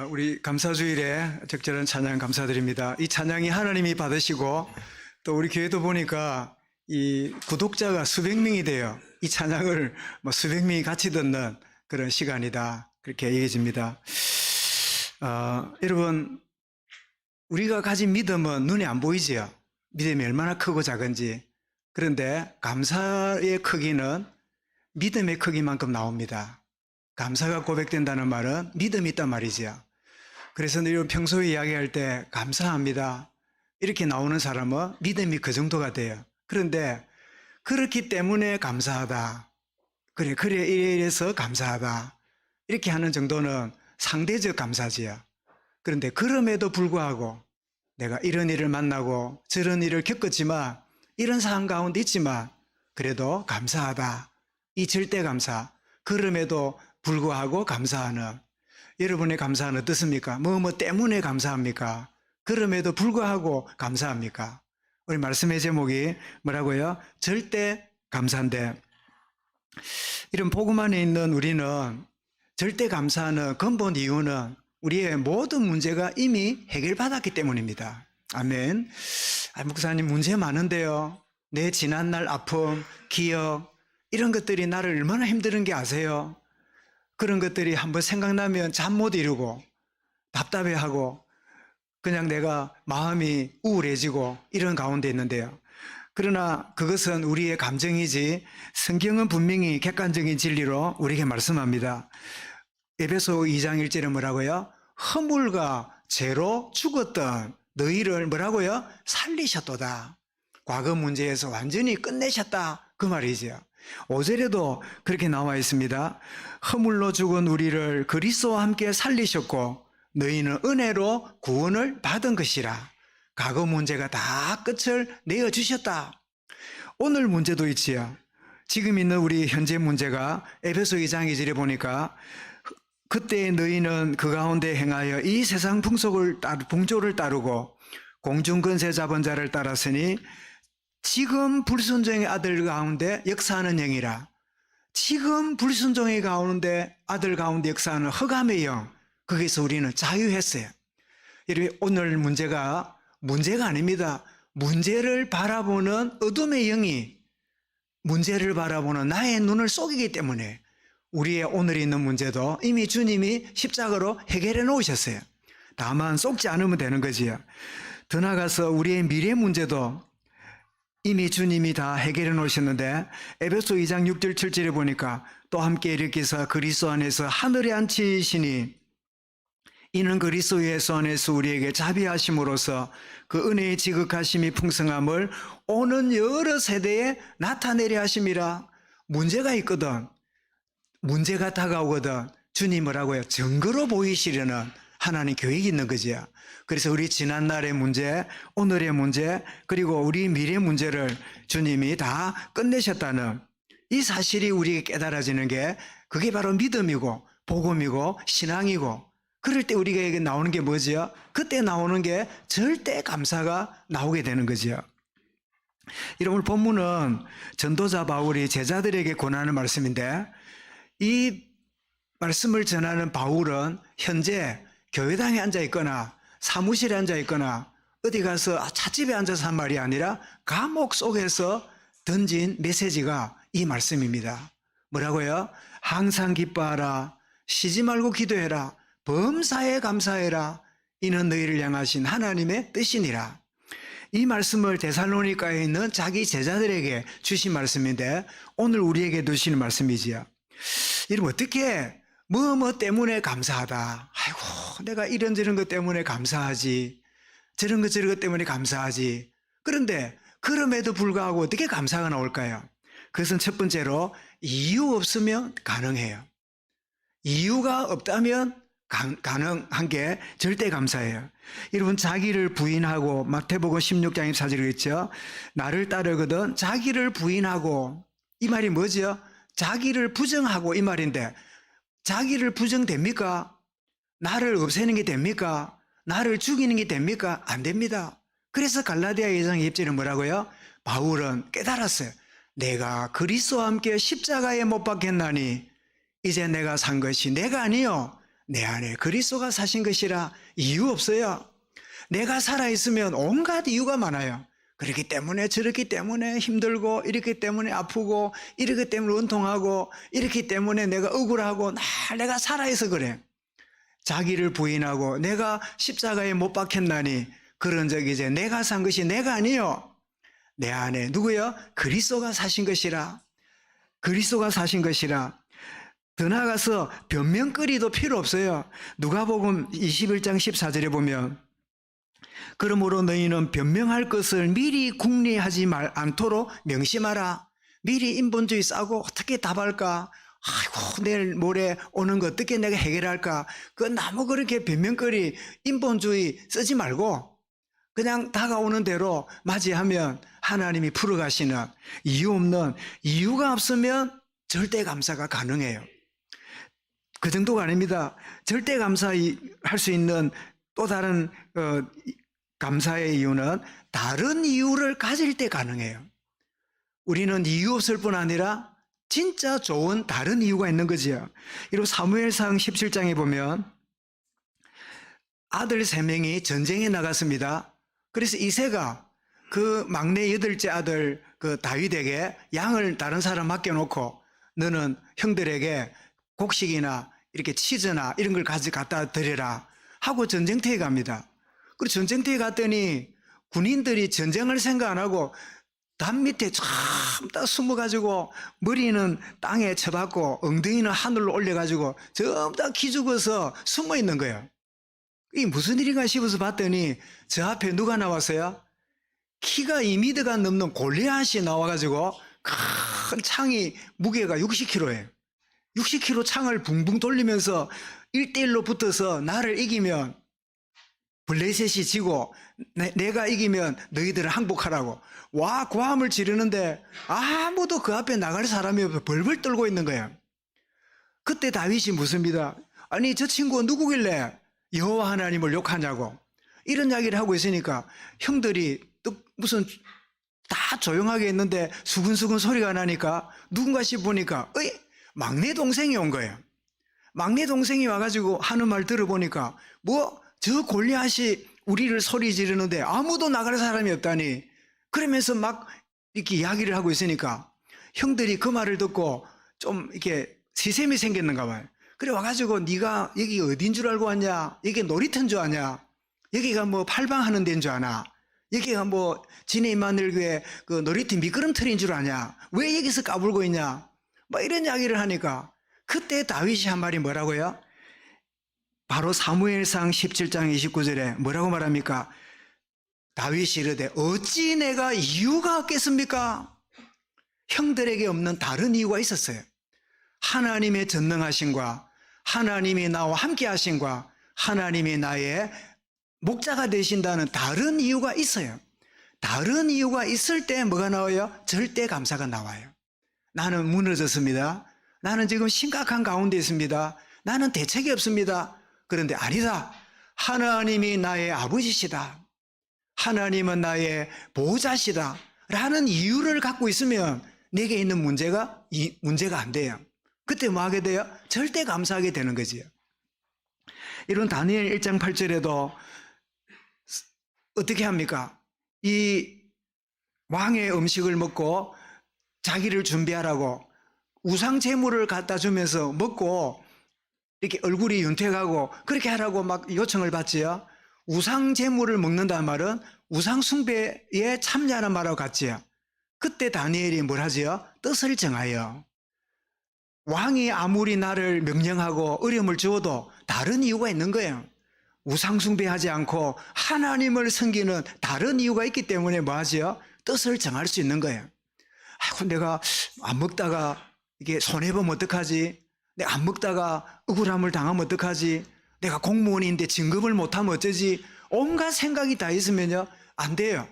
우리 감사주일에 적절한 찬양 감사드립니다. 이 찬양이 하나님이 받으시고 또 우리 교회도 보니까 이 구독자가 수백 명이 돼요. 이 찬양을 수백 명이 같이 듣는 그런 시간이다. 그렇게 얘기해집니다. 여러분, 우리가 가진 믿음은 눈에 안 보이지요. 믿음이 얼마나 크고 작은지. 그런데 감사의 크기는 믿음의 크기만큼 나옵니다. 감사가 고백된다는 말은 믿음이 있단 말이지요. 그래서 늘 평소에 이야기할 때 감사합니다 이렇게 나오는 사람은 믿음이 그 정도가 돼요. 그런데 그렇기 때문에 감사하다, 그래 이래서 감사하다 이렇게 하는 정도는 상대적 감사지요. 그런데 그럼에도 불구하고 내가 이런 일을 만나고 저런 일을 겪었지만, 이런 상황 가운데 있지만 그래도 감사하다, 이 절대 감사, 그럼에도 불구하고 감사하는, 여러분의 감사는 어떻습니까? 뭐 때문에 감사합니까? 그럼에도 불구하고 감사합니까? 우리 말씀의 제목이 뭐라고요? 절대 감사인데, 이런 복음 안에 있는 우리는 절대 감사하는 근본 이유는 우리의 모든 문제가 이미 해결받았기 때문입니다. 아멘. 목사님, 문제 많은데요. 내 지난날 아픔, 기억, 이런 것들이 나를 얼마나 힘드는 게 아세요? 그런 것들이 한번 생각나면 잠 못 이루고 답답해하고 그냥 내가 마음이 우울해지고 이런 가운데 있는데요. 그러나 그것은 우리의 감정이지 성경은 분명히 객관적인 진리로 우리에게 말씀합니다. 에베소 2장 1절에 뭐라고요? 허물과 죄로 죽었던 너희를 뭐라고요? 살리셨도다. 과거 문제에서 완전히 끝내셨다, 그 말이죠. 5절에도 그렇게 나와 있습니다. 허물로 죽은 우리를 그리스도와 함께 살리셨고 너희는 은혜로 구원을 받은 것이라. 과거 문제가 다 끝을 내어주셨다. 오늘 문제도 있지요. 지금 있는 우리 현재 문제가 에베소 2장 2절에 보니까 그때 너희는 그 가운데 행하여 이 세상 풍조를 따르고 공중권세 잡은 자를 따랐으니 지금 불순종의 아들 가운데 역사하는 영이라. 지금 불순종의 가운데 아들 가운데 역사하는 흑암의 영, 거기서 우리는 자유했어요. 여러분, 오늘 문제가 아닙니다. 문제를 바라보는 어둠의 영이 문제를 바라보는 나의 눈을 속이기 때문에 우리의 오늘 있는 문제도 이미 주님이 십자가로 해결해 놓으셨어요. 다만 속지 않으면 되는 거지요. 더 나아가서 우리의 미래 문제도 이미 주님이 다 해결해 놓으셨는데, 에베소 2장 6절 7절에 보니까 또 함께 일으키사 그리스도 안에서 하늘에 앉히시니 이는 그리스도 예수 안에서 우리에게 자비하심으로써 그 은혜의 지극하심이 풍성함을 오는 여러 세대에 나타내려 하심이라. 문제가 있거든, 문제가 다가오거든 주님 뭐라고요? 증거로 보이시려는 하나님 계획이 있는 거지요. 그래서 우리 지난날의 문제, 오늘의 문제, 그리고 우리 미래 문제를 주님이 다 끝내셨다는 이 사실이 우리에게 깨달아지는 게, 그게 바로 믿음이고 복음이고 신앙이고, 그럴 때 우리에게 나오는 게 뭐지요? 그때 나오는 게 절대 감사가 나오게 되는 거지요. 여러분, 본문은 전도자 바울이 제자들에게 권하는 말씀인데, 이 말씀을 전하는 바울은 현재 교회당에 앉아 있거나 사무실에 앉아 있거나 어디 가서 찻집에 앉아서 한 말이 아니라 감옥 속에서 던진 메시지가 이 말씀입니다. 뭐라고요? 항상 기뻐하라, 쉬지 말고 기도해라, 범사에 감사해라, 이는 너희를 향하신 하나님의 뜻이니라. 이 말씀을 데살로니가에 있는 자기 제자들에게 주신 말씀인데 오늘 우리에게 주시는 말씀이지요. 여러분, 어떻게 뭐 때문에 감사하다, 아이고 내가 이런저런 것 때문에 감사하지, 저런 것 때문에 감사하지. 그런데 그럼에도 불구하고 어떻게 감사가 나올까요? 그것은 첫 번째로 이유 없으면 가능해요. 이유가 없다면 가능한 게 절대 감사예요. 여러분, 자기를 부인하고, 마태복음 16장 24절에 있죠. 나를 따르거든 자기를 부인하고, 이 말이 뭐죠? 자기를 부정하고, 이 말인데 자기를 부정됩니까? 나를 없애는 게 됩니까? 나를 죽이는 게 됩니까? 안 됩니다. 그래서 갈라디아 2장 20절은 뭐라고요? 바울은 깨달았어요. 내가 그리스도와 함께 십자가에 못 박혔나니 이제 내가 산 것이 내가 아니요 내 안에 그리스도가 사신 것이라. 이유 없어요. 내가 살아있으면 온갖 이유가 많아요. 그렇기 때문에 저렇기 때문에 힘들고, 이렇기 때문에 아프고, 이렇기 때문에 원통하고, 이렇기 때문에 내가 억울하고, 내가 살아있어 그래. 자기를 부인하고 내가 십자가에 못 박혔나니 그런 적이 이제 내가 산 것이 내가 아니요. 내 안에 누구요? 그리스도가 사신 것이라. 그리스도가 사신 것이라. 더 나아가서 변명거리도 필요 없어요. 누가복음 21장 14절에 보면 그러므로 너희는 변명할 것을 미리 궁리하지 않도록 명심하라. 미리 인본주의 싸고 어떻게 답할까? 아이고 내일 모레 오는 거 어떻게 내가 해결할까? 그 너무 그렇게 변명거리 인본주의 쓰지 말고 그냥 다가오는 대로 맞이하면 하나님이 풀어가시는 이유 없는, 이유가 없으면 절대 감사가 가능해요. 그 정도가 아닙니다. 절대 감사할 수 있는 또 다른 감사의 이유는 다른 이유를 가질 때 가능해요. 우리는 이유 없을 뿐 아니라 진짜 좋은 다른 이유가 있는 거지요. 이로 사무엘상 17장에 보면 아들 3명이 전쟁에 나갔습니다. 그래서 이새가 그 막내 8째 아들 그 다윗에게 양을 다른 사람 맡겨놓고 너는 형들에게 곡식이나 이렇게 치즈나 이런 걸 갖다 드려라 하고 전쟁터에 갑니다. 그리고 전쟁터에 갔더니 군인들이 전쟁을 생각 안 하고 담 밑에 참다 숨어가지고 머리는 땅에 쳐박고 엉덩이는 하늘로 올려가지고 전부 다 기죽어서 숨어 있는 거예요. 이게 무슨 일인가 싶어서 봤더니 저 앞에 누가 나왔어요? 키가 2m가 넘는 골리앗이 나와가지고 큰 창이 무게가 60kg예요. 60kg 창을 붕붕 돌리면서 1대1로 붙어서 나를 이기면 블레셋이 지고 내가 이기면 너희들을 항복하라고 와 고함을 지르는데 아무도 그 앞에 나갈 사람이 없어 벌벌 떨고 있는 거예요. 그때 다윗이 묻습니다. 아니 저 친구가 누구길래 여호와 하나님을 욕하냐고 이런 이야기를 하고 있으니까 형들이 또 무슨 다 조용하게 했는데 수근수근 소리가 나니까 누군가 싶으니까 막내 동생이 온 거예요. 막내 동생이 와가지고 하는 말 들어보니까 저 골리앗이 우리를 소리 지르는데 아무도 나갈 사람이 없다니 그러면서 막 이렇게 이야기를 하고 있으니까 형들이 그 말을 듣고 좀 이렇게 시샘이 생겼는가 봐요. 그래 와가지고 네가 여기 어딘 줄 알고 왔냐? 여기 놀이터인 줄 아냐? 여기가 뭐 팔방하는 데인 줄 아나? 여기가 뭐 진해 임마늘교회 그 놀이터 미끄럼틀인 줄 아냐? 왜 여기서 까불고 있냐? 뭐 이런 이야기를 하니까 그때 다윗이 한 말이 뭐라고요? 바로 사무엘상 17장 29절에 뭐라고 말합니까? 다윗이 이르되 어찌 내가 이유가 없겠습니까? 형들에게 없는 다른 이유가 있었어요. 하나님의 전능하심과 하나님이 나와 함께 하심과 하나님이 나의 목자가 되신다는 다른 이유가 있어요. 다른 이유가 있을 때 뭐가 나와요? 절대 감사가 나와요. 나는 무너졌습니다. 나는 지금 심각한 가운데 있습니다. 나는 대책이 없습니다. 그런데 아니다. 하나님이 나의 아버지시다. 하나님은 나의 보호자시다. 라는 이유를 갖고 있으면 내게 있는 문제가 안 돼요. 그때 뭐 하게 돼요? 절대 감사하게 되는 거지요. 이런 다니엘 1장 8절에도 어떻게 합니까? 이 왕의 음식을 먹고 자기를 준비하라고 우상 제물을 갖다 주면서 먹고 이렇게 얼굴이 윤택하고 그렇게 하라고 막 요청을 받지요. 우상 제물을 먹는다는 말은 우상 숭배에 참여하는 말하고 같지요. 그때 다니엘이 뭘 하지요? 뜻을 정하여 왕이 아무리 나를 명령하고 어려움을 주어도 다른 이유가 있는 거예요. 우상 숭배하지 않고 하나님을 섬기는 다른 이유가 있기 때문에 뭐 하지요? 뜻을 정할 수 있는 거예요. 아이고 내가 안 먹다가 이게 손해보면 어떡하지? 내가 안 먹다가 억울함을 당하면 어떡하지? 내가 공무원인데 진급을 못하면 어쩌지? 온갖 생각이 다 있으면요 안 돼요.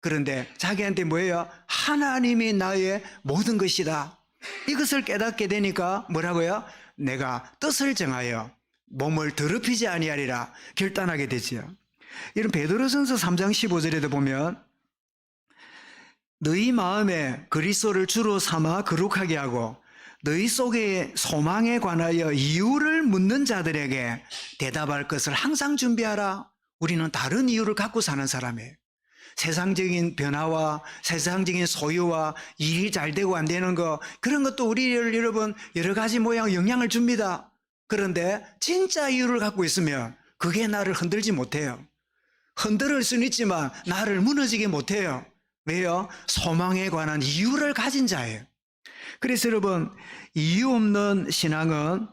그런데 자기한테 뭐예요? 하나님이 나의 모든 것이다. 이것을 깨닫게 되니까 뭐라고요? 내가 뜻을 정하여 몸을 더럽히지 아니하리라 결단하게 되지요. 이런 베드로전서 3장 15절에도 보면 너희 마음에 그리스도를 주로 삼아 거룩하게 하고 너희 속에 소망에 관하여 이유를 묻는 자들에게 대답할 것을 항상 준비하라. 우리는 다른 이유를 갖고 사는 사람이에요. 세상적인 변화와 세상적인 소유와 일이 잘 되고 안 되는 거, 그런 것도 우리를 여러분 여러 가지 모양 영향을 줍니다. 그런데 진짜 이유를 갖고 있으면 그게 나를 흔들지 못해요. 흔들 수는 있지만 나를 무너지게 못해요. 왜요? 소망에 관한 이유를 가진 자예요. 그래서 여러분, 이유 없는 신앙은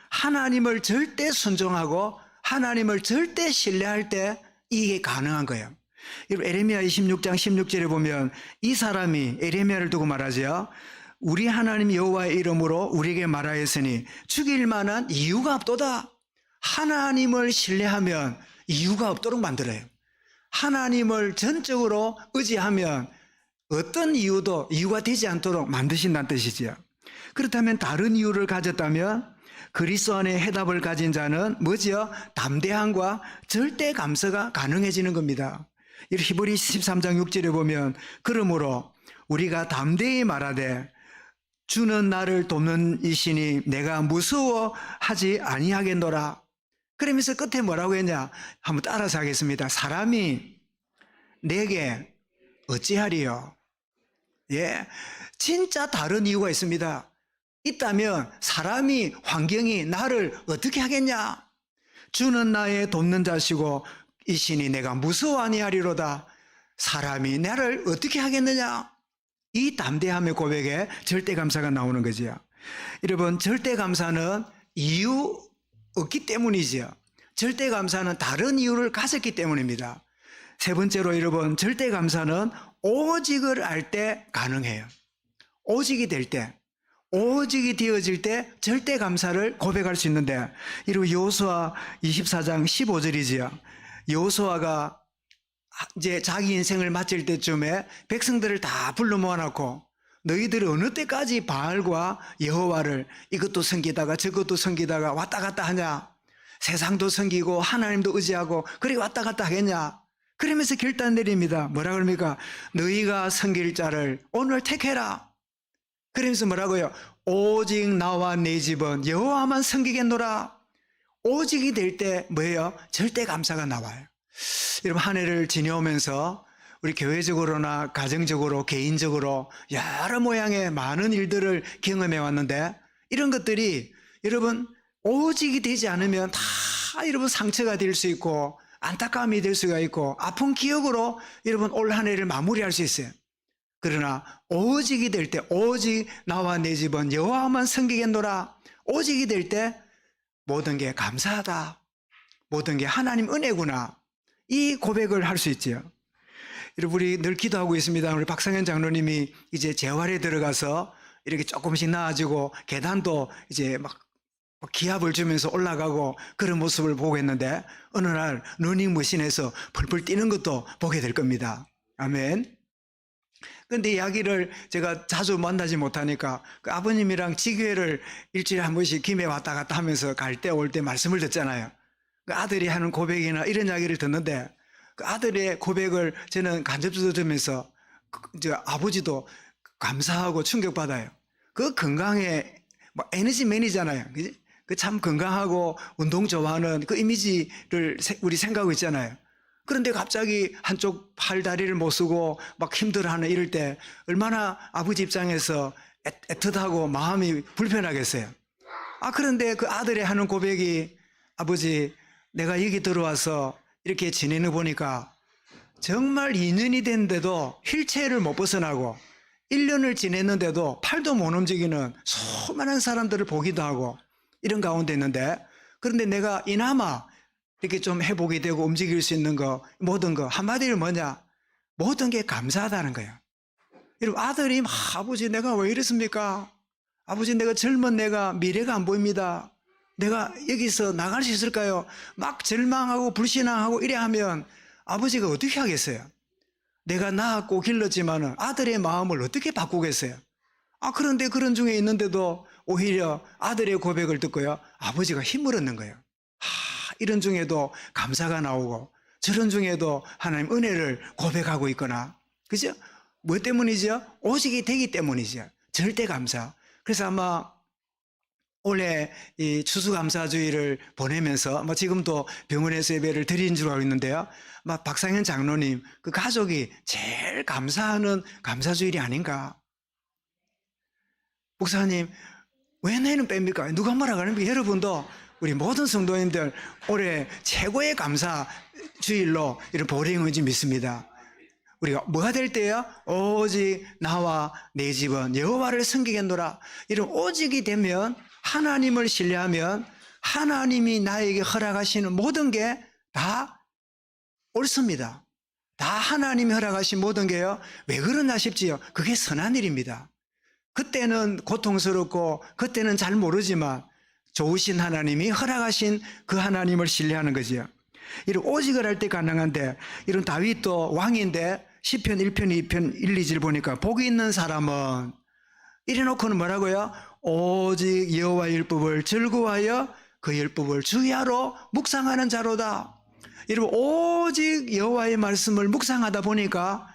하나님을 절대 순종하고 하나님을 절대 신뢰할 때 이게 가능한 거예요. 여러분, 에레미야 26장 16절에 보면 이 사람이 에레미야를 두고 말하죠. 우리 하나님 여호와의 이름으로 우리에게 말하였으니 죽일 만한 이유가 없도다. 하나님을 신뢰하면 이유가 없도록 만들어요. 하나님을 전적으로 의지하면 어떤 이유도 이유가 되지 않도록 만드신다는 뜻이지요. 그렇다면 다른 이유를 가졌다면 그리스도 안에 해답을 가진 자는 뭐지요? 담대함과 절대 감사가 가능해지는 겁니다. 히브리 13장 6절에 보면 그러므로 우리가 담대히 말하되 주는 나를 돕는 이시니 내가 무서워하지 아니하겠노라. 그러면서 끝에 뭐라고 했냐? 한번 따라서 하겠습니다. 사람이 내게 어찌하리요? 예, 진짜 다른 이유가 있습니다. 있다면 사람이, 환경이 나를 어떻게 하겠냐? 주는 나의 돕는 자시고 이시니 내가 무서워 아니하리로다. 사람이 나를 어떻게 하겠느냐? 이 담대함의 고백에 절대 감사가 나오는 거지요. 여러분, 절대 감사는 이유 없기 때문이지요. 절대 감사는 다른 이유를 가졌기 때문입니다. 세 번째로 여러분, 절대 감사는 오직을 알 때 가능해요. 오직이 될 때, 오직이 되어질 때 절대 감사를 고백할 수 있는데, 이리고 여호수아 24장 15절이지요. 여호수아가 이제 자기 인생을 마칠 때쯤에 백성들을 다 불러 모아놓고 너희들이 어느 때까지 바알과 여호와를 이것도 섬기다가 저것도 섬기다가 왔다 갔다 하냐? 세상도 섬기고 하나님도 의지하고 그렇게 왔다 갔다 하겠냐? 그러면서 결단 내립니다. 뭐라 그럽니까? 너희가 섬길 자를 오늘 택해라. 그러면서 뭐라고요? 오직 나와 내 집은 여호와만 섬기겠노라. 오직이 될 때 뭐예요? 절대 감사가 나와요. 여러분, 한 해를 지내오면서 우리 교회적으로나 가정적으로 개인적으로 여러 모양의 많은 일들을 경험해 왔는데, 이런 것들이 여러분 오직이 되지 않으면 다 여러분 상처가 될 수 있고 안타까움이 될 수가 있고 아픈 기억으로 여러분 올 한 해를 마무리할 수 있어요. 그러나 오직이 될 때, 오직 나와 내 집은 여호와만 섬기겠노라. 오직이 될 때 모든 게 감사하다, 모든 게 하나님 은혜구나, 이 고백을 할 수 있지요. 여러분, 우리 늘 기도하고 있습니다. 우리 박상현 장로님이 이제 재활에 들어가서 이렇게 조금씩 나아지고 계단도 이제 막 기합을 주면서 올라가고 그런 모습을 보고 있는데, 어느 날 러닝머신에서 펄펄 뛰는 것도 보게 될 겁니다. 아멘. 근데 이야기를 제가 자주 만나지 못하니까 그 아버님이랑 지교회를 일주일에 한 번씩 김해 왔다 갔다 하면서 갈 때 올 때 말씀을 듣잖아요. 그 아들이 하는 고백이나 이런 이야기를 듣는데, 그 아들의 고백을 저는 간접적으로 들으면서 아버지도 감사하고 충격받아요. 그 건강에 뭐 에너지맨이잖아요. 그 참 건강하고 운동 좋아하는 그 이미지를 우리 생각하고 있잖아요. 그런데 갑자기 한쪽 팔 다리를 못 쓰고 막 힘들어하는 이럴 때 얼마나 아버지 입장에서 애틋하고 마음이 불편하겠어요. 그런데 그 아들이 하는 고백이, 아버지 내가 여기 들어와서 이렇게 지내는 보니까 정말 2년이 됐는데도 휠체어를 못 벗어나고 1년을 지냈는데도 팔도 못 움직이는 수많은 사람들을 보기도 하고 이런 가운데 있는데, 그런데 내가 이나마 이렇게 좀 회복이 되고 움직일 수 있는 거, 모든 거 한마디로 뭐냐? 모든 게 감사하다는 거예요. 여러분, 아들이 아버지 내가 왜 이랬습니까? 아버지 내가 젊은 내가 미래가 안 보입니다. 내가 여기서 나갈 수 있을까요? 막 절망하고 불신앙하고 이래 하면 아버지가 어떻게 하겠어요? 내가 낳았고 길렀지만은 아들의 마음을 어떻게 바꾸겠어요? 그런데 그런 중에 있는데도 오히려 아들의 고백을 듣고요, 아버지가 힘을 얻는 거예요. 이런 중에도 감사가 나오고 저런 중에도 하나님 은혜를 고백하고 있거나, 그죠? 뭐 때문이죠? 오직이 되기 때문이죠. 절대 감사. 그래서 아마 올해 이 추수감사주의를 보내면서 아마 지금도 병원에서 예배를 드린 줄 알고 있는데요. 아마 박상현 장로님 그 가족이 제일 감사하는 감사주일이 아닌가. 목사님 왜 내는 뺍니까? 누가 뭐라 그럽니까? 여러분도 우리 모든 성도님들 올해 최고의 감사주일로 이런 보령인지 믿습니다. 우리가 뭐가 될 때요? 오직 나와 내 집은 여호와를 섬기겠노라. 이런 오직이 되면 하나님을 신뢰하면 하나님이 나에게 허락하시는 모든 게 다 옳습니다. 다 하나님이 허락하신 모든 게요. 왜 그러나 싶지요? 그게 선한 일입니다. 그때는 고통스럽고 그때는 잘 모르지만 좋으신 하나님이 허락하신 그 하나님을 신뢰하는 거지요. 이런 오직을 할 때 가능한데 이런 다윗도 왕인데 시편 1편 2편 1, 2절 보니까 복이 있는 사람은 이래놓고는 뭐라고요? 오직 여호와의 율법을 즐거워하여 그 율법을 주야로 묵상하는 자로다. 여러분 오직 여호와의 말씀을 묵상하다 보니까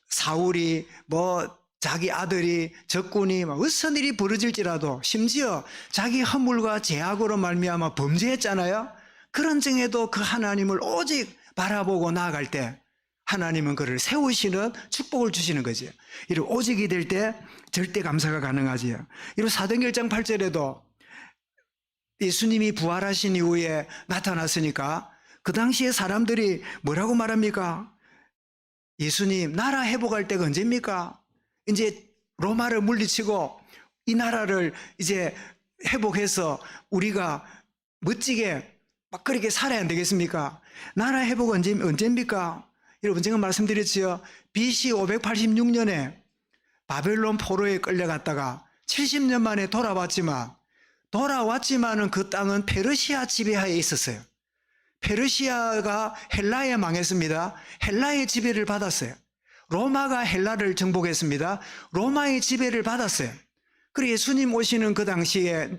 사울이 뭐 자기 아들이 적군이 막 어떤 일이 벌어질지라도 심지어 자기 허물과 죄악으로 말미암아 범죄했잖아요. 그런 중에도 그 하나님을 오직 바라보고 나아갈 때 하나님은 그를 세우시는 축복을 주시는 거죠. 이런 오직이 될 때 절대 감사가 가능하지요. 이런 사도행전 1장 8절에도 예수님이 부활하신 이후에 나타났으니까 그 당시에 사람들이 뭐라고 말합니까? 예수님 나라 회복할 때가 언제입니까? 이제 로마를 물리치고 이 나라를 이제 회복해서 우리가 멋지게 막 그렇게 살아야 안 되겠습니까? 나라 회복 언제입니까? 여러분 제가 말씀드렸지요. BC 586년에 바벨론 포로에 끌려갔다가 70년 만에 돌아왔지만은 그 땅은 페르시아 지배하에 있었어요. 페르시아가 헬라에 망했습니다. 헬라의 지배를 받았어요. 로마가 헬라를 정복했습니다. 로마의 지배를 받았어요. 그리고 예수님 오시는 그 당시에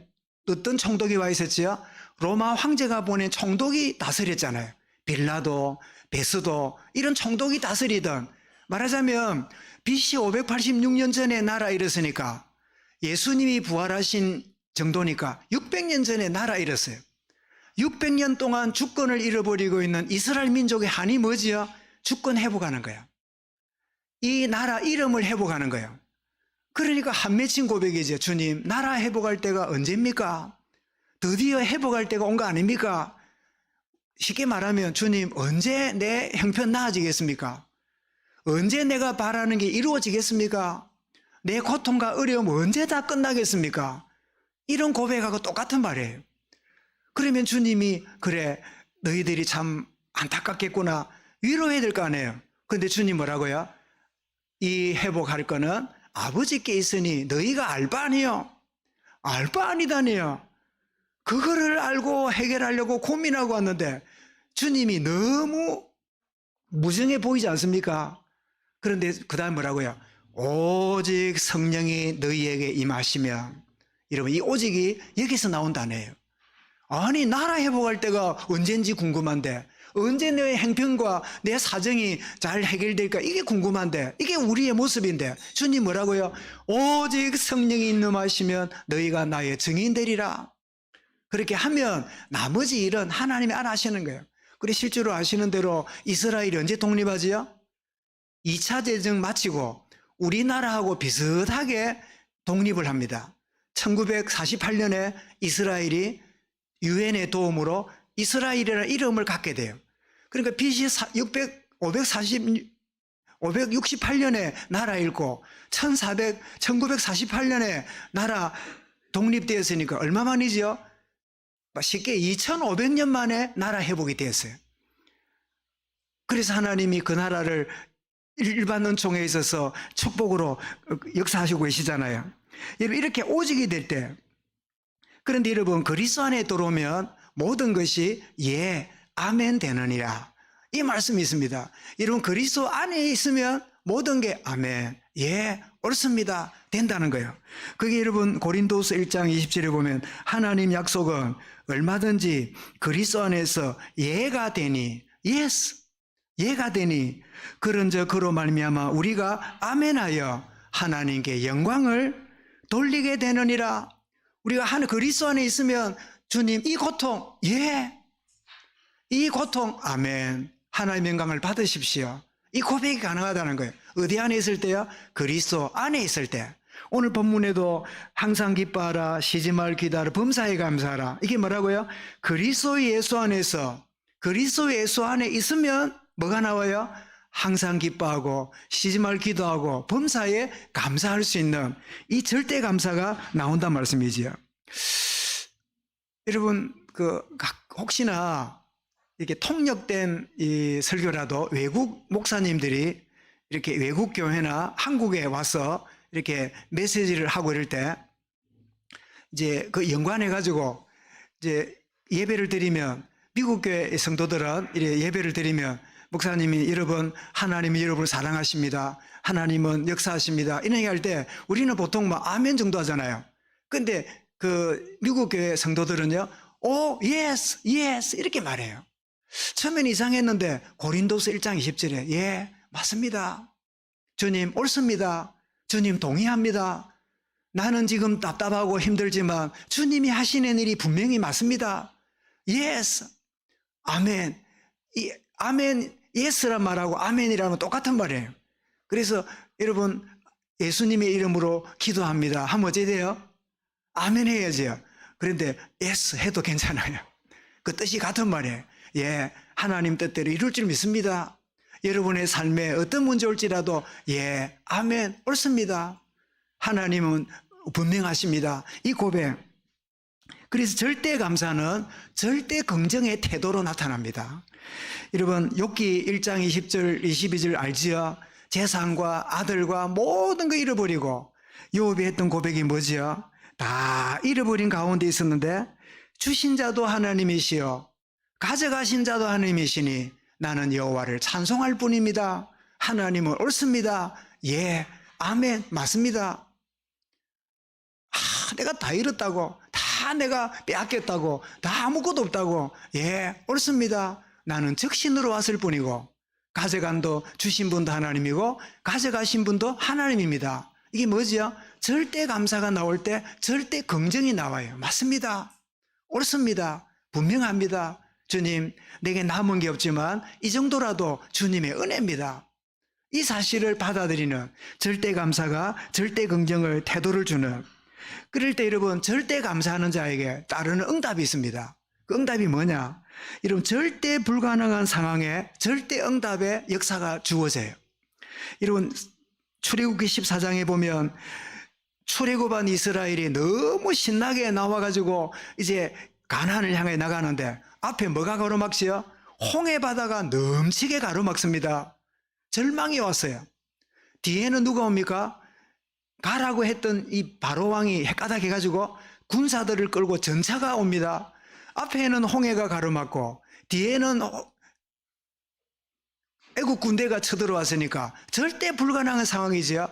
어떤 총독이 와 있었지요? 로마 황제가 보낸 총독이 다스렸잖아요. 빌라도, 베스도 이런 총독이 다스리던, 말하자면 BC 586년 전에 나라 일었으니까 예수님이 부활하신 정도니까 600년 전에 나라 일었어요. 600년 동안 주권을 잃어버리고 있는 이스라엘 민족의 한이 뭐지요? 주권 회복하는 거야. 이 나라 이름을 회복하는 거예요. 그러니까 한 맺힌 고백이죠. 주님, 나라 회복할 때가 언제입니까? 드디어 회복할 때가 온 거 아닙니까? 쉽게 말하면 주님, 언제 내 형편 나아지겠습니까? 언제 내가 바라는 게 이루어지겠습니까? 내 고통과 어려움 언제 다 끝나겠습니까? 이런 고백하고 똑같은 말이에요. 그러면 주님이 그래 너희들이 참 안타깝겠구나 위로해야 될 거 아니에요. 근데 주님 뭐라고요? 이 회복할 거는 아버지께 있으니 너희가 알 바 아니요. 알 바 아니다니요. 그거를 알고 해결하려고 고민하고 왔는데 주님이 너무 무정해 보이지 않습니까? 그런데 그 다음 뭐라고요? 오직 성령이 너희에게 임하시면, 여러분 이 오직이 여기서 나온다네요. 아니 나라 회복할 때가 언젠지 궁금한데, 언제 내 행편과 내 사정이 잘 해결될까 이게 궁금한데, 이게 우리의 모습인데 주님 뭐라고요? 오직 성령이 임하시면 너희가 나의 증인 되리라. 그렇게 하면 나머지 일은 하나님이 알아 하시는 거예요. 그래 실제로 아시는 대로 이스라엘이 언제 독립하지요? 2차 대전 마치고 우리나라하고 비슷하게 독립을 합니다. 1948년에 이스라엘이 유엔의 도움으로 이스라엘이라는 이름을 갖게 돼요. 그러니까 BC 568년에 나라 잃고 1948년에 나라 독립되었으니까 얼마 만이죠? 쉽게 2500년 만에 나라 회복이 되었어요. 그래서 하나님이 그 나라를 일반 은총에 있어서 축복으로 역사하시고 계시잖아요. 여러분 이렇게 오직이 될 때, 그런데 여러분 그리스도 안에 들어오면 모든 것이 예, 아멘 되느니라, 이 말씀이 있습니다. 여러분 그리스도 안에 있으면 모든 게 아멘, 예, 옳습니다 된다는 거예요. 그게 여러분 고린도서 1장 20절에 보면 하나님 약속은 얼마든지 그리스도 안에서 예가 되니, 예스, 예가 되니 그런저 그로 말미암아 우리가 아멘하여 하나님께 영광을 돌리게 되느니라. 우리가 하늘 그리스도 안에 있으면 주님 이 고통 이 고통 아멘 하나님의 영광을 받으십시오. 이 고백이 가능하다는 거예요. 어디 안에 있을 때요? 그리스도 안에 있을 때. 오늘 본문에도 항상 기뻐하라, 쉬지 말 기도하라, 범사에 감사하라. 이게 뭐라고요? 그리스도 예수 안에서, 그리스도 예수 안에 있으면 뭐가 나와요? 항상 기뻐하고 쉬지 말 기도하고 범사에 감사할 수 있는 이 절대 감사가 나온단 말씀이지요. 여러분 혹시나 이렇게 통역된 이 설교라도 외국 목사님들이 이렇게 외국 교회나 한국에 와서 이렇게 메시지를 하고 이럴 때 이제 그 연관해 가지고 이제 예배를 드리면 미국 교회 성도들은 이렇게 예배를 드리면 목사님이 여러분 하나님이 여러분을 사랑하십니다. 하나님은 역사하십니다. 이런 얘기할 때 우리는 보통 막 아멘 정도 하잖아요. 근데 그 미국 교회 성도들은요. 오, 예스, 예스 이렇게 말해요. 처음엔 이상했는데 고린도서 1장 20절에 예, 맞습니다. 주님 옳습니다. 주님 동의합니다. 나는 지금 답답하고 힘들지만 주님이 하시는 일이 분명히 맞습니다. 예스, 아멘. 이 아멘, 예스란 말하고 아멘이라는 똑같은 말이에요. 그래서 여러분 예수님의 이름으로 기도합니다 하면 어찌 돼요? 아멘 해야죠. 그런데 예스 해도 괜찮아요. 그 뜻이 같은 말이에요. 예, 하나님 뜻대로 이룰 줄 믿습니다. 여러분의 삶에 어떤 문제 올지라도 예, 아멘, 옳습니다. 하나님은 분명하십니다. 이 고백. 그래서 절대 감사는 절대 긍정의 태도로 나타납니다. 여러분 욥기 1장 20절 22절 알지요? 재산과 아들과 모든 거 잃어버리고 욥이 했던 고백이 뭐지요? 다 잃어버린 가운데 있었는데 주신 자도 하나님이시요 가져가신 자도 하나님이시니 나는 여호와를 찬송할 뿐입니다. 하나님은 옳습니다. 예, 아멘, 맞습니다. 내가 다 잃었다고, 다 내가 빼앗겼다고, 다 아무것도 없다고, 예, 옳습니다. 나는 적신으로 왔을 뿐이고 가져간도 주신 분도 하나님이고 가져가신 분도 하나님입니다. 이게 뭐지요? 절대 감사가 나올 때 절대 긍정이 나와요. 맞습니다. 옳습니다. 분명합니다. 주님, 내게 남은 게 없지만 이 정도라도 주님의 은혜입니다. 이 사실을 받아들이는 절대 감사가 절대 긍정을 태도를 주는, 그럴 때 여러분 절대 감사하는 자에게 따르는 응답이 있습니다. 그 응답이 뭐냐? 여러분 절대 불가능한 상황에 절대 응답의 역사가 주어져요. 여러분 출애굽기 14장에 보면 출애굽한 이스라엘이 너무 신나게 나와가지고 이제 가나안을 향해 나가는데 앞에 뭐가 가로막지요? 홍해 바다가 넘치게 가로막습니다. 절망이 왔어요. 뒤에는 누가 옵니까? 가라고 했던 이 바로왕이 헷가닥해가지고 군사들을 끌고 전차가 옵니다. 앞에는 홍해가 가로막고 뒤에는 애국 군대가 쳐들어왔으니까 절대 불가능한 상황이죠.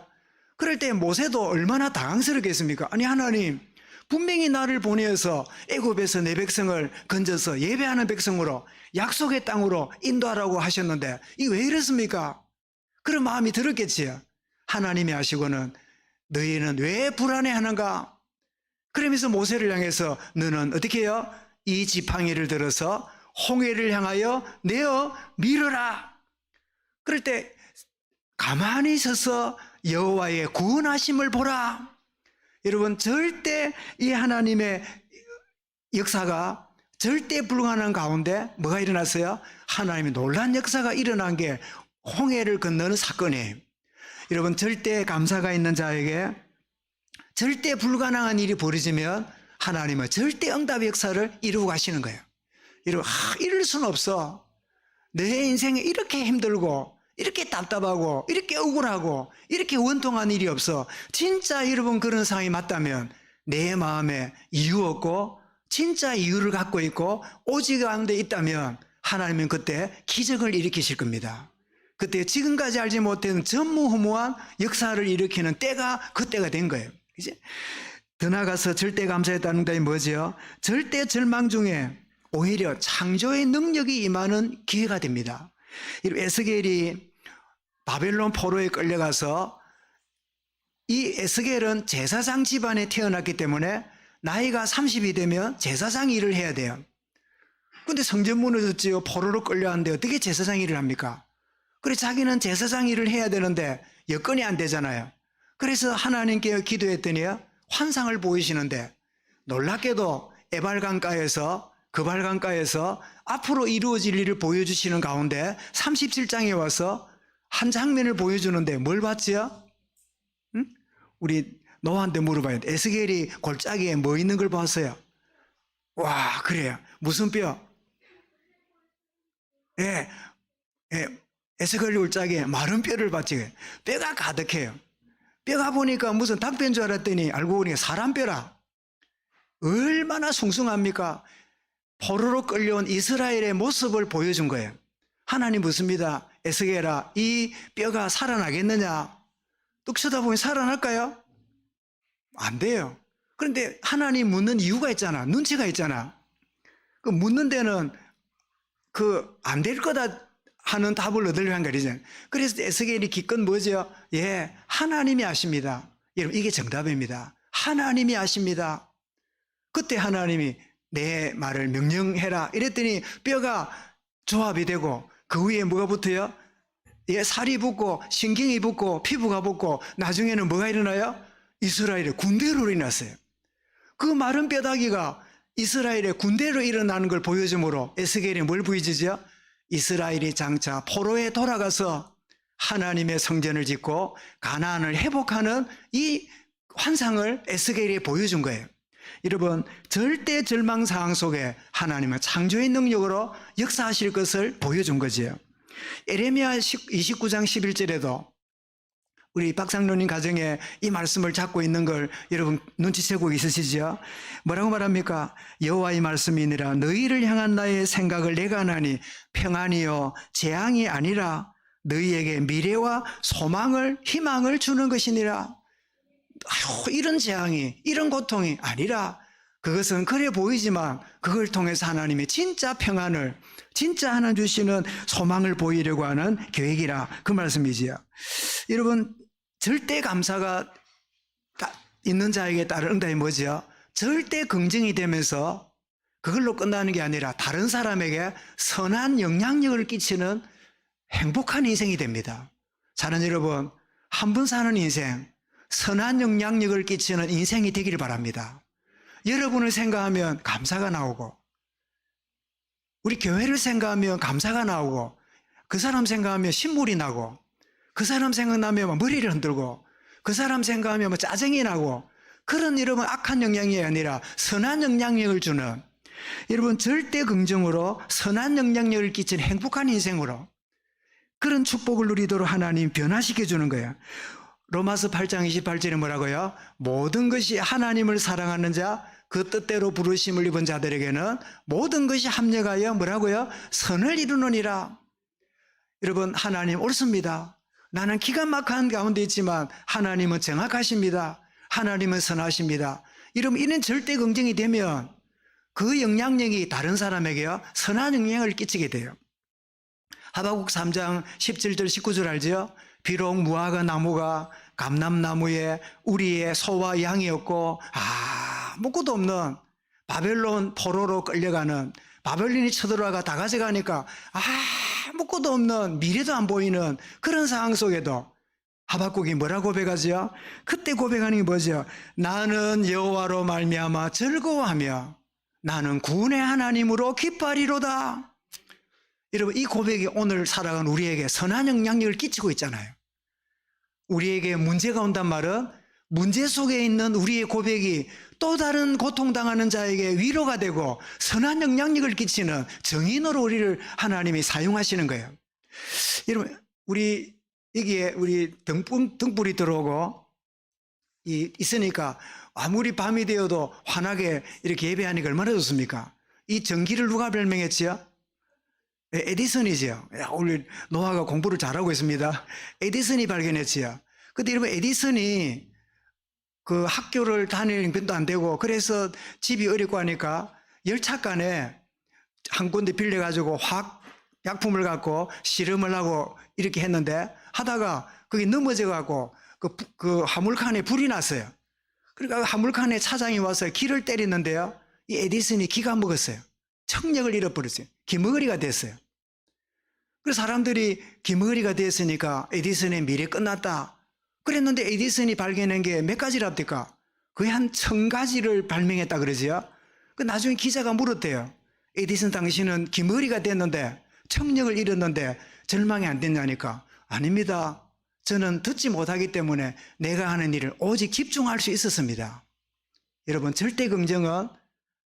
그럴 때 모세도 얼마나 당황스럽겠습니까? 아니 하나님, 분명히 나를 보내어서 애굽에서 내 백성을 건져서 예배하는 백성으로 약속의 땅으로 인도하라고 하셨는데 이게 왜 이렇습니까? 그런 마음이 들었겠지요. 하나님이 아시고는 너희는 왜 불안해하는가? 그러면서 모세를 향해서 너는 어떻게 해요? 이 지팡이를 들어서 홍해를 향하여 내어 밀어라. 그럴 때 가만히 서서 여호와의 구원하심을 보라. 여러분 절대 이 하나님의 역사가 절대 불가능한 가운데 뭐가 일어났어요? 하나님의 놀라운 역사가 일어난 게 홍해를 건너는 사건이에요. 여러분 절대 감사가 있는 자에게 절대 불가능한 일이 벌어지면 하나님은 절대 응답의 역사를 이루고 가시는 거예요. 여러분 이럴 수는 없어. 내 인생에 이렇게 힘들고 이렇게 답답하고 이렇게 억울하고 이렇게 원통한 일이 없어. 진짜 여러분 그런 상황이 맞다면 내 마음에 이유 없고 진짜 이유를 갖고 있고 오직 가운데 있다면 하나님은 그때 기적을 일으키실 겁니다. 그때 지금까지 알지 못한 전무후무한 역사를 일으키는 때가 그때가 된 거예요. 이제 더 나아가서 절대 감사했다는 게 뭐죠? 절대 절망 중에 오히려 창조의 능력이 임하는 기회가 됩니다. 이 에스겔이 바벨론 포로에 끌려가서 이 에스겔은 제사장 집안에 태어났기 때문에 나이가 30이 되면 제사장 일을 해야 돼요. 근데 성전 무너졌지요. 포로로 끌려왔는데 어떻게 제사장 일을 합니까? 그래서 자기는 제사장 일을 해야 되는데 여건이 안 되잖아요. 그래서 하나님께 기도했더니 환상을 보이시는데 놀랍게도 에발강가에서 그발강가에서 앞으로 이루어질 일을 보여주시는 가운데 37장에 와서 한 장면을 보여주는데 뭘 봤지요? 응? 우리 노아한테 물어봐야 돼. 에스겔이 골짜기에 뭐 있는 걸 봤어요? 와, 그래요. 무슨 뼈? 예, 에스겔 골짜기에 마른 뼈를 봤지. 뼈가 가득해요. 뼈가 보니까 무슨 닭뼈인 줄 알았더니 알고 보니까 사람 뼈라. 얼마나 숭숭합니까? 포로로 끌려온 이스라엘의 모습을 보여준 거예요. 하나님 묻습니다. 에스겔아, 이 뼈가 살아나겠느냐? 뚝 쳐다보면 살아날까요? 안 돼요. 그런데 하나님 묻는 이유가 있잖아. 눈치가 있잖아. 그 묻는 데는 안 될 거다 하는 답을 얻으려고 한 거죠. 그래서 에스겔이 기껏 뭐죠? 예, 하나님이 아십니다. 여러분, 이게 정답입니다. 하나님이 아십니다. 그때 하나님이 내 말을 명령해라 이랬더니 뼈가 조합이 되고 그 위에 뭐가 붙어요? 예, 살이 붙고 신경이 붙고 피부가 붙고 나중에는 뭐가 일어나요? 이스라엘의 군대로 일어났어요. 그 마른 뼈다귀가 이스라엘의 군대로 일어나는 걸 보여주므로 에스겔이 뭘 보여주죠? 이스라엘이 장차 포로에 돌아가서 하나님의 성전을 짓고 가나안을 회복하는 이 환상을 에스겔이 보여준 거예요. 여러분, 절대 절망 상황 속에 하나님은 창조의 능력으로 역사하실 것을 보여준 거지요. 에레미야 29장 11절에도 우리 박상로님 가정에 이 말씀을 잡고 있는 걸 여러분 눈치채고 있으시죠? 뭐라고 말합니까? 여호와의 말씀이니라 너희를 향한 나의 생각을 내가 하나니 평안이요 재앙이 아니라 너희에게 미래와 소망을 희망을 주는 것이니라. 아유, 이런 재앙이 이런 고통이 아니라 그것은 그래 보이지만 그걸 통해서 하나님의 진짜 평안을 진짜 하나 주시는 소망을 보이려고 하는 계획이라 그 말씀이지요. 여러분, 절대 감사가 있는 자에게 따른 응답이 뭐죠? 절대 긍정이 되면서 그걸로 끝나는 게 아니라 다른 사람에게 선한 영향력을 끼치는 행복한 인생이 됩니다. 사는 여러분, 한 번 사는 인생 선한 영향력을 끼치는 인생이 되기를 바랍니다. 여러분을 생각하면 감사가 나오고 우리 교회를 생각하면 감사가 나오고 그 사람 생각하면 신물이 나고 그 사람 생각나면 머리를 흔들고 그 사람 생각하면 짜증이 나고 그런 여러분 악한 영향이 아니라 선한 영향력을 주는 여러분 절대 긍정으로 선한 영향력을 끼치는 행복한 인생으로 그런 축복을 누리도록 하나님 변화시켜 주는 거예요. 로마서 8장 28절에 뭐라고요? 모든 것이 하나님을 사랑하는 자, 그 뜻대로 부르심을 입은 자들에게는 모든 것이 합력하여 뭐라고요? 선을 이루느니라. 여러분, 하나님 옳습니다. 나는 기가 막힌 가운데 있지만 하나님은 정확하십니다. 하나님은 선하십니다. 여러분, 이런 절대 긍정이 되면 그 영향력이 다른 사람에게요 선한 영향을 끼치게 돼요. 하박국 3장 17절 19절 알죠? 비록 무화과 나무가 감람나무에 우리의 소와 양이었고 아무것도 없는 바벨론 포로로 끌려가는 바벨론이 쳐들어가 다 가져가니까 아무것도 없는 미래도 안 보이는 그런 상황 속에도 하박국이 뭐라 고백하죠? 그때 고백하는 게 뭐죠? 나는 여호와로 말미암아 즐거워하며 나는 구원의 하나님으로 기뻐하리로다. 여러분, 이 고백이 오늘 살아가는 우리에게 선한 영향력을 끼치고 있잖아요. 우리에게 문제가 온단 말은 문제 속에 있는 우리의 고백이 또 다른 고통당하는 자에게 위로가 되고 선한 영향력을 끼치는 정인으로 우리를 하나님이 사용하시는 거예요. 여러분, 우리 여기에 우리 등불이 들어오고 있으니까 아무리 밤이 되어도 환하게 이렇게 예배하니까 얼마나 좋습니까? 이 전기를 누가 발명했지요? 에디슨이지요. 오늘 노아가 공부를 잘하고 있습니다. 에디슨이 발견했지요. 근데 여러분, 에디슨이 그 학교를 다닐 것도 안 되고 그래서 집이 어렵고 하니까 열차간에 한 군데 빌려가지고 화학 약품을 갖고 실험을 하고 이렇게 했는데 하다가 거기 넘어져 갖고 그 화물칸에 불이 났어요. 그러니까 화물칸에 차장이 와서 기를 때리는데요. 이 에디슨이 기가 먹었어요. 청력을 잃어버렸어요. 기머거리가 됐어요. 그래서 사람들이 기머거리가 됐으니까 에디슨의 미래 끝났다. 그랬는데 에디슨이 발견한 게 몇 가지랍니까? 거의 한 1000가지를 발명했다 그러지요. 그 나중에 기자가 물었대요. 에디슨 당신은 기머거리가 됐는데 청력을 잃었는데 절망이 안 됐냐니까. 아닙니다. 저는 듣지 못하기 때문에 내가 하는 일을 오직 집중할 수 있었습니다. 여러분, 절대 긍정은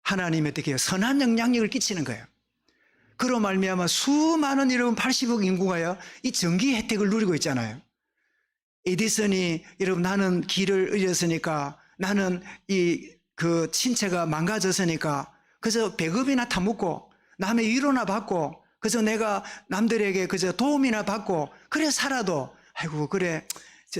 하나님의 어떻게 선한 영향력을 끼치는 거예요. 그로 말미암아 수많은 여러분 80억 인구가요, 이 전기 혜택을 누리고 있잖아요. 에디슨이 여러분 나는 길을 잃었으니까, 나는 그 신체가 망가졌으니까 그래서 배급이나 타먹고 남의 위로나 받고 그래서 내가 남들에게 그저 도움이나 받고 그래 살아도 아이고 그래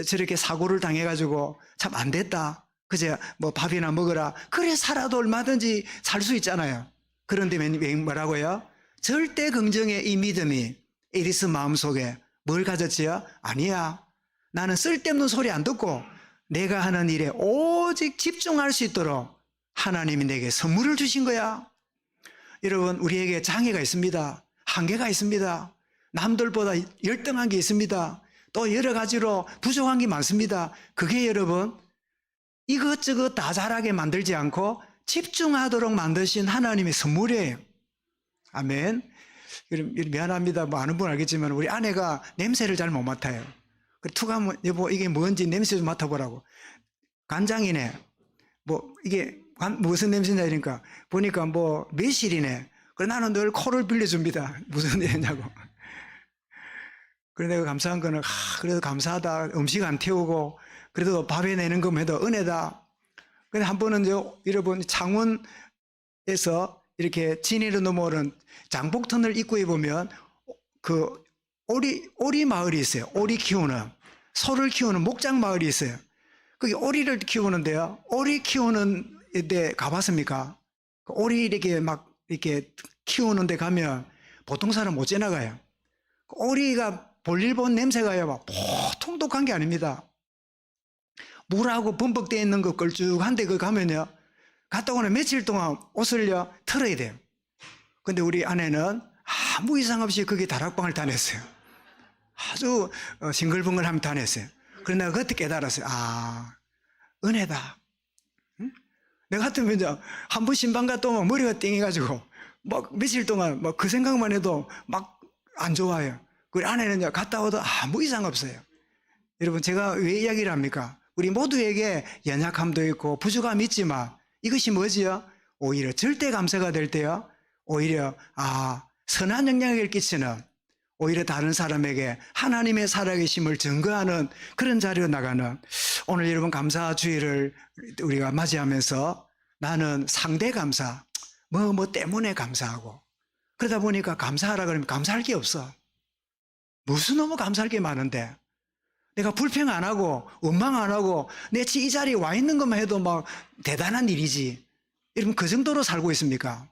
저렇게 사고를 당해가지고 참 안 됐다. 그저 뭐 밥이나 먹어라. 그래 살아도 얼마든지 살 수 있잖아요. 그런데 왜 뭐라고요? 절대 긍정의 이 믿음이 에디슨 마음속에 뭘 가졌지요? 아니야. 나는 쓸데없는 소리 안 듣고 내가 하는 일에 오직 집중할 수 있도록 하나님이 내게 선물을 주신 거야. 여러분, 우리에게 장애가 있습니다. 한계가 있습니다. 남들보다 열등한 게 있습니다. 또 여러 가지로 부족한 게 많습니다. 그게 여러분 이것저것 다 잘하게 만들지 않고 집중하도록 만드신 하나님의 선물이에요. 아멘. 미안합니다. 뭐 아는 분 알겠지만 우리 아내가 냄새를 잘 못 맡아요. 툭 하면 여보 이게 뭔지 냄새 좀 맡아보라고. 간장이네. 뭐 이게 무슨 냄새냐 이러니까 보니까 뭐 매실이네. 그래 나는 늘 코를 빌려줍니다. 무슨 냄새냐고. 그래 내가 감사한 거는 그래도 감사하다. 음식 안 태우고 그래도 밥에 내는 거면 해도 은혜다. 근데 한 번은 여러분 창원에서 이렇게 진해로 넘어오는 장복터널 입구에 보면 그 오리 마을이 있어요. 오리 키우는, 소를 키우는 목장 마을이 있어요. 거기 오리를 키우는데요. 오리 키우는 데 가봤습니까? 오리 이렇게 막 이렇게 키우는 데 가면 보통 사람 못 지나가요. 오리가 볼일 본 냄새가요. 막 보통 독한 게 아닙니다. 물하고 범벅되어 있는 거 걸쭉한데 그 가면요. 갔다 오면 며칠 동안 옷을요 털어야 돼요. 근데 우리 아내는 아무 이상 없이 거기 다락방을 다녔어요. 아주 싱글벙글하면 다녔어요. 그래서 내가 그때 깨달았어요. 아, 은혜다. 응? 내가 같으면 이제 한 번 신방 갔다 오면 머리가 띵해가지고 막 며칠 동안 막 그 생각만 해도 막 안 좋아요. 우리 아내는 갔다 오도 아무 이상 없어요. 여러분, 제가 왜 이야기를 합니까? 우리 모두에게 연약함도 있고 부족함이 있지만 이것이 뭐지요? 오히려 절대 감사가 될 때요. 오히려 선한 영향을 끼치는, 오히려 다른 사람에게 하나님의 살아계심을 증거하는 그런 자리로 나가는, 오늘 여러분 감사 주일을 우리가 맞이하면서 나는 상대 감사, 뭐 때문에 감사하고, 그러다 보니까 감사하라 그러면 감사할 게 없어. 무슨 너무 감사할 게 많은데 내가 불평 안 하고 원망 안 하고 내 이 자리에 와 있는 것만 해도 막 대단한 일이지. 여러분 그 정도로 살고 있습니까?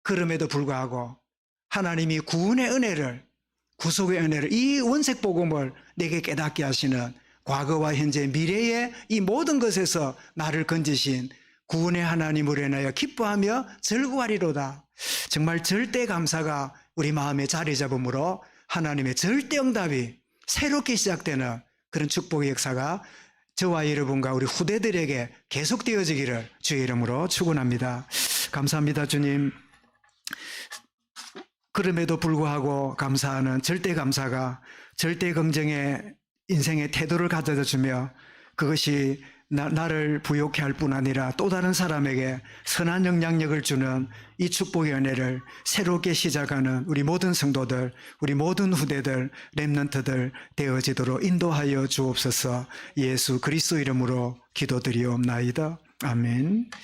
그럼에도 불구하고 하나님이 구원의 은혜를, 구속의 은혜를, 이 원색 복음을 내게 깨닫게 하시는, 과거와 현재 미래의 이 모든 것에서 나를 건지신 구원의 하나님으로 인하여 기뻐하며 즐거워하리로다. 정말 절대 감사가 우리 마음에 자리 잡음으로 하나님의 절대 응답이 새롭게 시작되는 그런 축복의 역사가 저와 여러분과 우리 후대들에게 계속되어지기를 주의 이름으로 축원합니다. 감사합니다, 주님. 그럼에도 불구하고 감사하는 절대 감사가 절대 긍정의 인생의 태도를 가져다 주며 그것이 나를 부욕해 할 뿐 아니라 또 다른 사람에게 선한 영향력을 주는 이 축복의 은혜를 새롭게 시작하는 우리 모든 성도들, 우리 모든 후대들, 렘넌트들 되어지도록 인도하여 주옵소서. 예수 그리스도 이름으로 기도드리옵나이다. 아멘.